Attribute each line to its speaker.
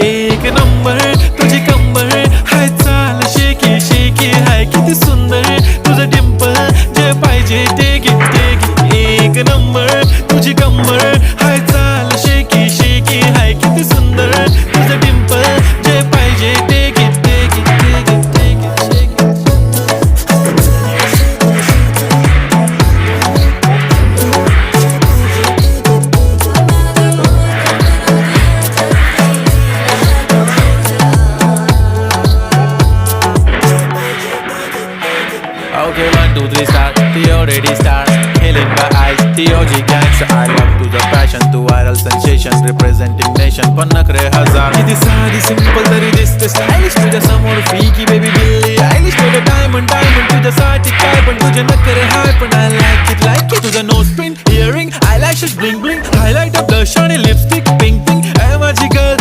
Speaker 1: एक नंबर तुझी कंबर हाय चाल शेकी शेकी हाय किती सुंदर तुझं डिंपल जे पाहिजे ते घे एक नंबर तुझी कंबर हाय चाल शेकी शेकी हाय किती सुंदर तुझं डिंपल जे पाहिजे ते घे Okay, 1, 2, 3, start. The already start. Healing my eyes. The OG gangster. I love to the passion, to viral sensation, representing nation. पण नखरे हजार. किती साधी simple तरी दिसते stylish. तुझ्या समोर freaky baby Billie Eilish. तुझं diamond तुझ्यासाठी काय पण तुझे नखरे हाय पण I like it. तुझं nose pin, earring, eyelashes bling bling, highlighter, blush आणि lipstick, pink pink. माझी girl